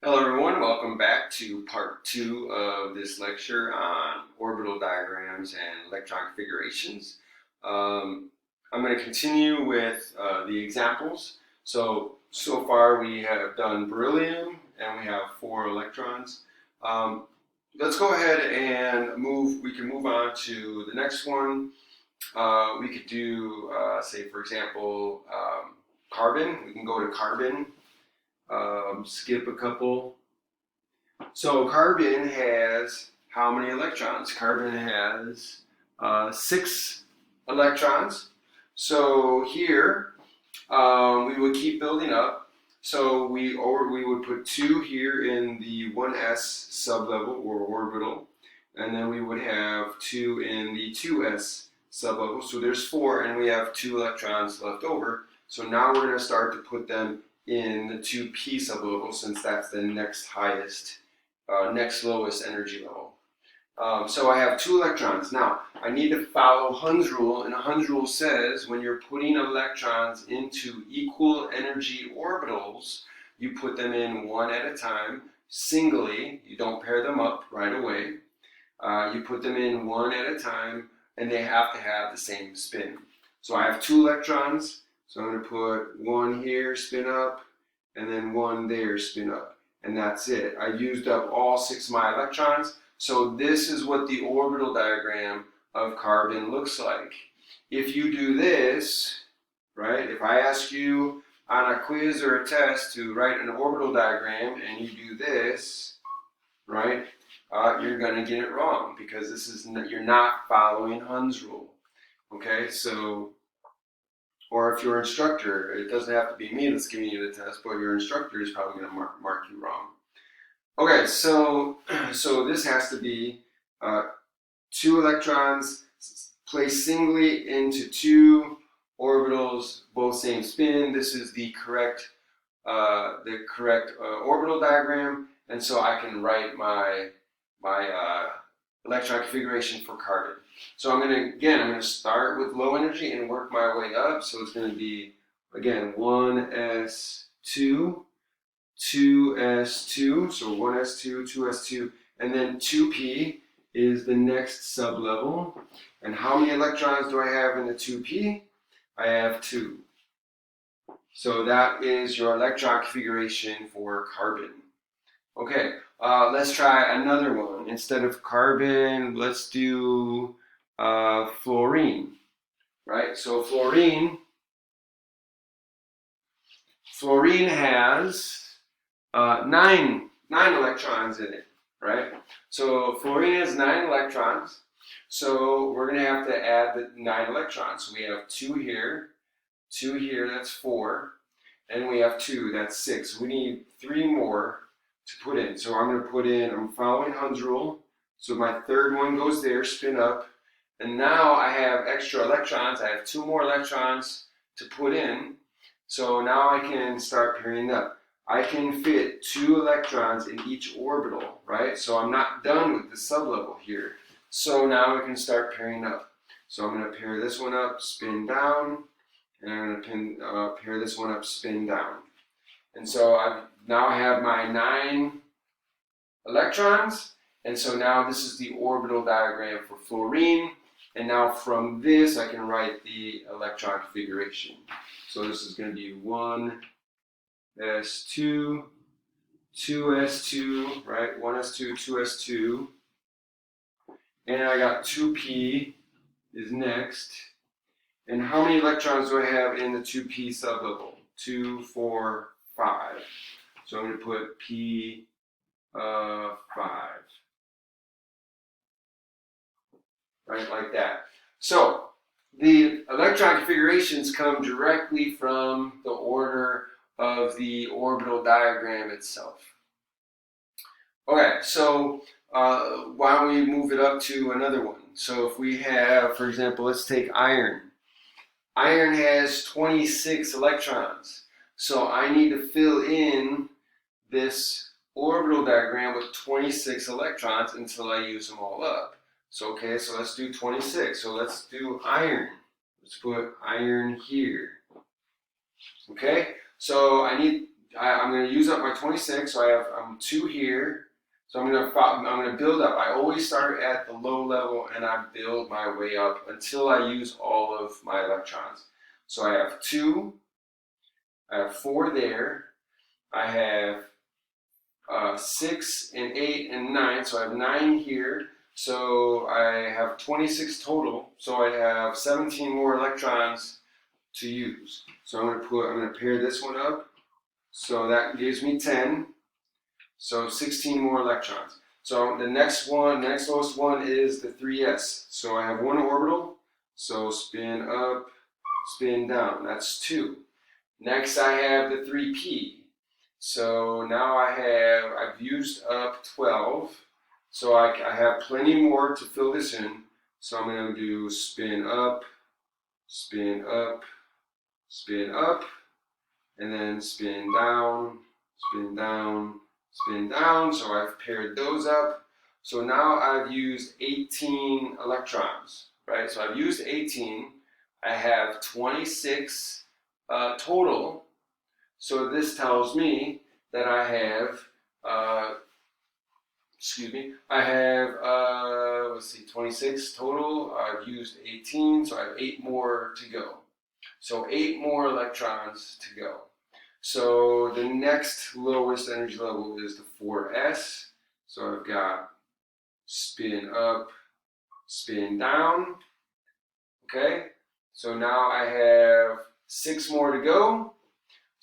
Hello everyone, welcome back to part 2 of this lecture on orbital diagrams and electron configurations. I'm going to continue with the examples. So far we have done beryllium and we have 4 electrons. Let's go ahead and we can move on to the next one. We could do, say for example, carbon. We can go to carbon. Skip a couple. So carbon has how many electrons? Carbon has 6 electrons. So here we would keep building up. So we would put 2 here in the 1s sublevel or orbital, and then we would have 2 in the 2s sublevel. So there's 4, and we have 2 electrons left over. So now we're going to start to put them in the 2p sublevel, since that's the next highest, next lowest energy level. So I have 2 electrons. Now I need to follow Hund's rule, and Hund's rule says when you're putting electrons into equal energy orbitals, you put them in one at a time, singly. You don't pair them up right away. You put them in one at a time, and they have to have the same spin. So I have 2 electrons. So I'm going to put 1 here, spin up, and then 1 there, spin up. And that's it. I used up all 6 of my electrons. So this is what the orbital diagram of carbon looks like. If you do this, right, if I ask you on a quiz or a test to write an orbital diagram and you do this, right, you're going to get it wrong, because you're not following Hund's rule. Okay, so, or if your instructor, it doesn't have to be me that's giving you the test, but your instructor is probably going to mark you wrong. Okay, so this has to be 2 electrons placed singly into 2 orbitals, both same spin. This is the correct orbital diagram, and so I can write my electron configuration for carbon. So I'm going to start with low energy and work my way up. So it's going to be, again, 1s2, 2s2, so 1s2, 2s2, and then 2p is the next sublevel. And how many electrons do I have in the 2p? I have 2. So that is your electron configuration for carbon. Okay, let's try another one. Instead of carbon, let's do fluorine, right? So fluorine has 9 electrons in it, right? So fluorine has 9 electrons. So we're going to have to add the 9 electrons. So we have 2 here, that's 4, and we have 2, that's 6. We need 3 more to put in. So I'm following Hund's rule. So my third one goes there, spin up, and now I have extra electrons. I have 2 more electrons to put in. So now I can start pairing up. I can fit 2 electrons in each orbital, right? So I'm not done with the sublevel here. So now I can start pairing up. So I'm going to pair this one up, spin down, and I'm going to pair this one up, spin down. And so now I have my 9 electrons, and so now this is the orbital diagram for fluorine, and now from this I can write the electron configuration. So this is going to be 1s2, 2s2, right? 1s2, 2s2, and I got 2p is next. And how many electrons do I have in the 2p sublevel? 2, 4, 5. So I'm going to put P 5. Right, like that. So the electron configurations come directly from the order of the orbital diagram itself. Okay, so why don't we move it up to another one? So if we have, for example, let's take iron. Iron has 26 electrons. So I need to fill in this orbital diagram with 26 electrons until I use them all up. So okay, so let's do 26. So let's do iron. Let's put iron here. Okay, so I need I'm going to use up my 26, so I'm 2 here. So I'm going to build up. I always start at the low level and I build my way up until I use all of my electrons. So I have 2, I have 4 there, I have 6 and 8 and 9, so I have 9 here. So I have 26 total, so I have 17 more electrons to use. So I'm going to pair this one up. So that gives me 10. So 16 more electrons. So the next lowest one is the 3s. So I have 1 orbital. So spin up, spin down. That's 2. Next I have the 3p. So now I've used up 12. So I have plenty more to fill this in. So I'm going to do spin up, spin up, spin up, and then spin down, spin down, spin down. So I've paired those up. So now I've used 18 electrons, right? So I've used 18. I have 26 total. So this tells me that I have, let's see, 26 total. I've used 18, so I have 8 more to go. So 8 more electrons to go. So the next lowest energy level is the 4s. So I've got spin up, spin down. Okay, so now I have 6 more to go.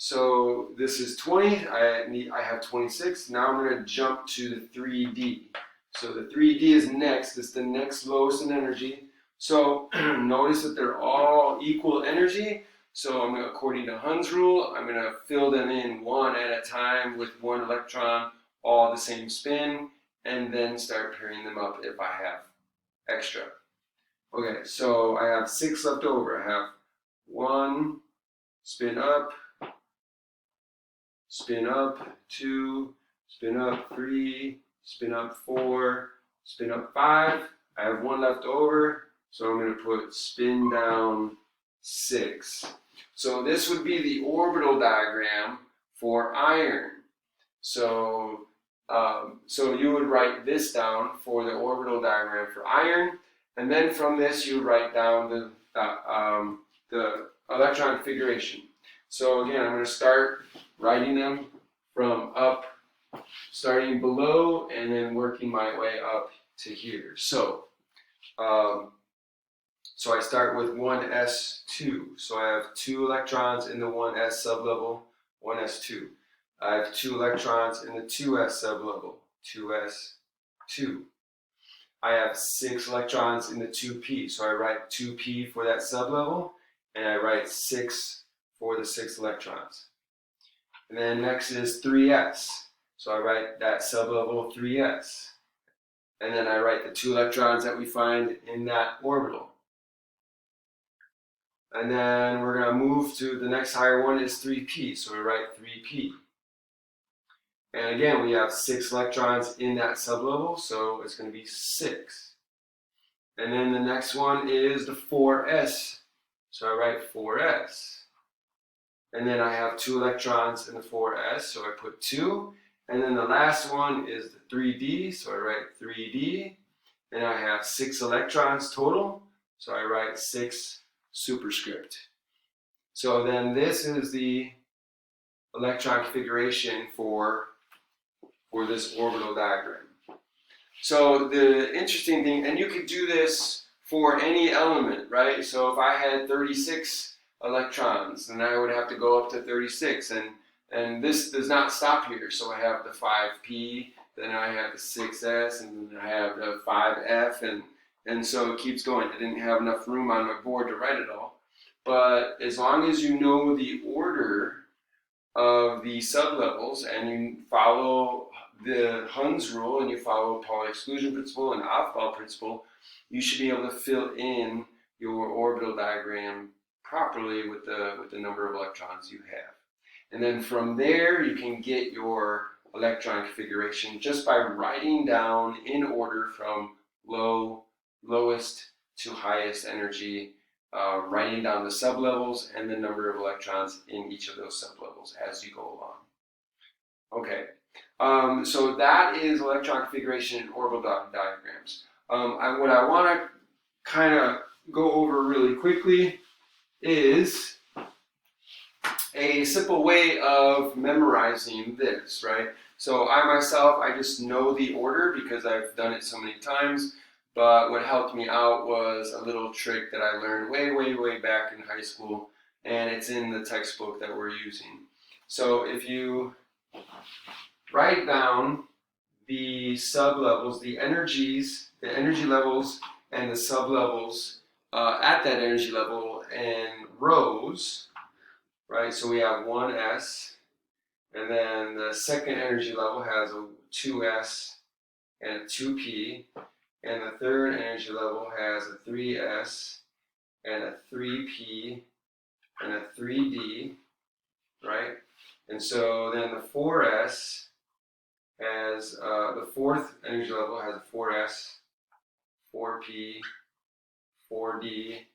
So this is 20, I have 26. Now I'm going to jump to the 3D. So the 3D is next, it's the next lowest in energy. So notice that they're all equal energy. So according to Hund's rule, I'm going to fill them in one at a time with 1 electron, all the same spin, and then start pairing them up if I have extra. Okay, so I have 6 left over. I have 1, spin up, 2, spin up 3, spin up 4, spin up 5. I have 1 left over, so I'm going to put spin down 6. So this would be the orbital diagram for iron. So you would write this down for the orbital diagram for iron, and then from this you write down the electron configuration. So again, I'm going to start writing them from up, starting below, and then working my way up to here. So I start with 1s2. So I have 2 electrons in the 1s sublevel, 1s2. I have 2 electrons in the 2s sublevel, 2s2. I have 6 electrons in the 2p. So I write 2p for that sublevel, and I write 6 for the 6 electrons. And then next is 3s. So I write that sublevel 3s. And then I write the 2 electrons that we find in that orbital. And then we're going to move to the next higher one is 3p. So we write 3p. And again, we have 6 electrons in that sublevel, so it's going to be 6. And then the next one is the 4s. So I write 4s. And then I have 2 electrons in the 4s, so I put 2. And then the last one is the 3d, so I write 3d. And I have 6 electrons total, so I write 6 superscript. So then this is the electron configuration for this orbital diagram. So the interesting thing, and you could do this for any element, right? So if I had 36 electrons, then I would have to go up to 36, and this does not stop here. So I have the 5p, then I have the 6s, and then I have the 5f, and so it keeps going. I didn't have enough room on my board to write it all, but as long as you know the order of the sublevels and you follow the Hund's rule and you follow Pauli Exclusion Principle and Aufbau Principle, you should be able to fill in your orbital diagram properly with the number of electrons you have. And then from there you can get your electron configuration just by writing down in order from lowest to highest energy, writing down the sublevels and the number of electrons in each of those sublevels as you go along. Okay. So that is electron configuration and orbital diagrams. What I want to kind of go over really quickly is a simple way of memorizing this, right? So I myself, I just know the order because I've done it so many times, but what helped me out was a little trick that I learned way back in high school, and it's in the textbook that we're using. So if you write down the sublevels, the energy levels and the sublevels at that energy level in rows, right? So we have 1s, and then the second energy level has a 2s and a 2p, and the third energy level has a 3s and a 3p and a 3d, right? And so then the 4s has, the fourth energy level has a 4s, 4p, 4d,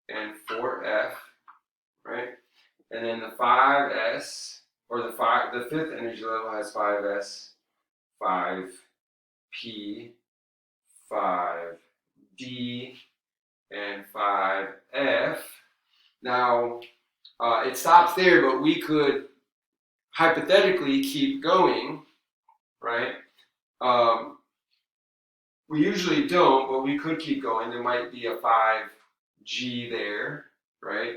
and 4f, right? And then the 5s, or the fifth energy level has 5s, 5p, 5d, and 5f. Now, it stops there, but we could hypothetically keep going, right? We usually don't, but we could keep going. There might be a 5g there, right?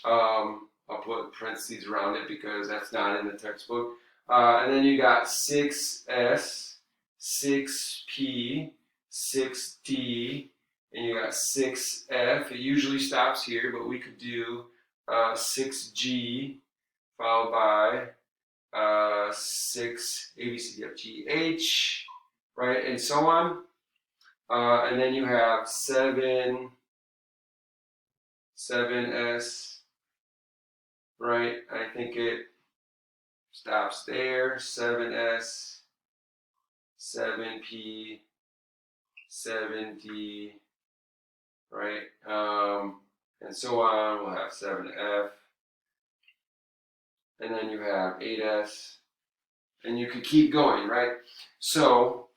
I'll put parentheses around it because that's not in the textbook. And then you got 6s, 6p, 6d, and you got 6f. It usually stops here, but we could do 6g followed by 6 A, B, C, D, F, G, H, right, and so on. And then you have 7s, right? I think it stops there. 7s, 7p, 7d, right? And so on. We'll have 7f. And then you have 8s. And you could keep going, right? So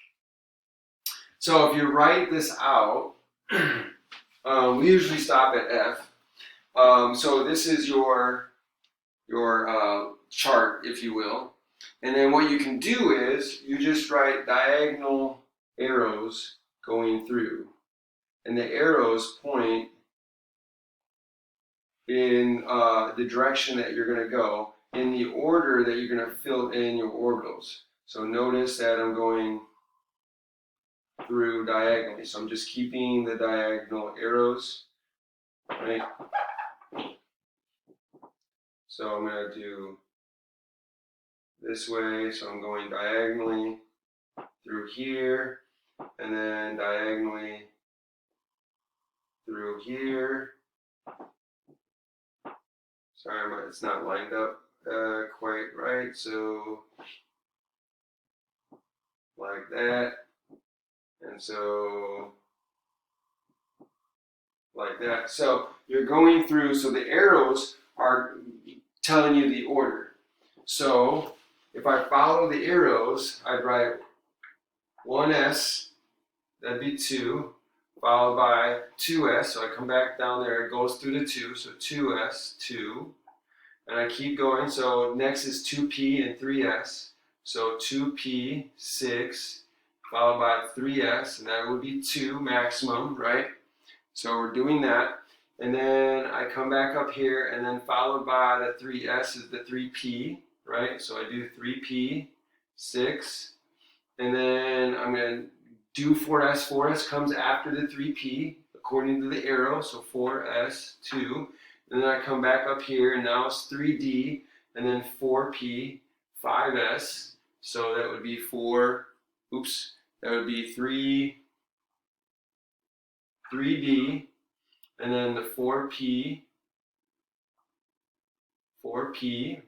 if you write this out, we usually stop at F. So this is your chart, if you will. And then what you can do is you just write diagonal arrows going through. And the arrows point in the direction that you're going to go in the order that you're going to fill in your orbitals. So notice that I'm going through diagonally. So I'm just keeping the diagonal arrows, right? So I'm going to do this way. So I'm going diagonally through here, and then diagonally through here. Sorry, but it's not lined up quite right. So like that. And so like that. So you're going through, so the arrows are telling you the order. So if I follow the arrows, I'd write 1s, that'd be 2, followed by 2s, so I come back down there, it goes through the 2, so 2s, 2, and I keep going, so next is 2p and 3s, so 2p, 6, followed by 3s, and that would be 2 maximum, right? So we're doing that, and then I come back up here, and then followed by the 3s is the 3p, right? So I do 3p, 6, and then I'm going to do 4s. 4s comes after the 3p, according to the arrow, so 4s, 2. And then I come back up here, and now it's 3d, and then 4p, 5s, so that would be 3d, and then the 4p,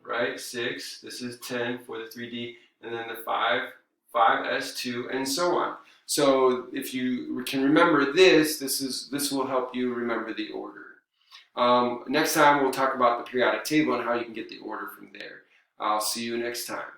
right, 6, this is 10 for the 3d, and then the 5s2, and so on. So if you can remember this will help you remember the order. Next time we'll talk about the periodic table and how you can get the order from there. I'll see you next time.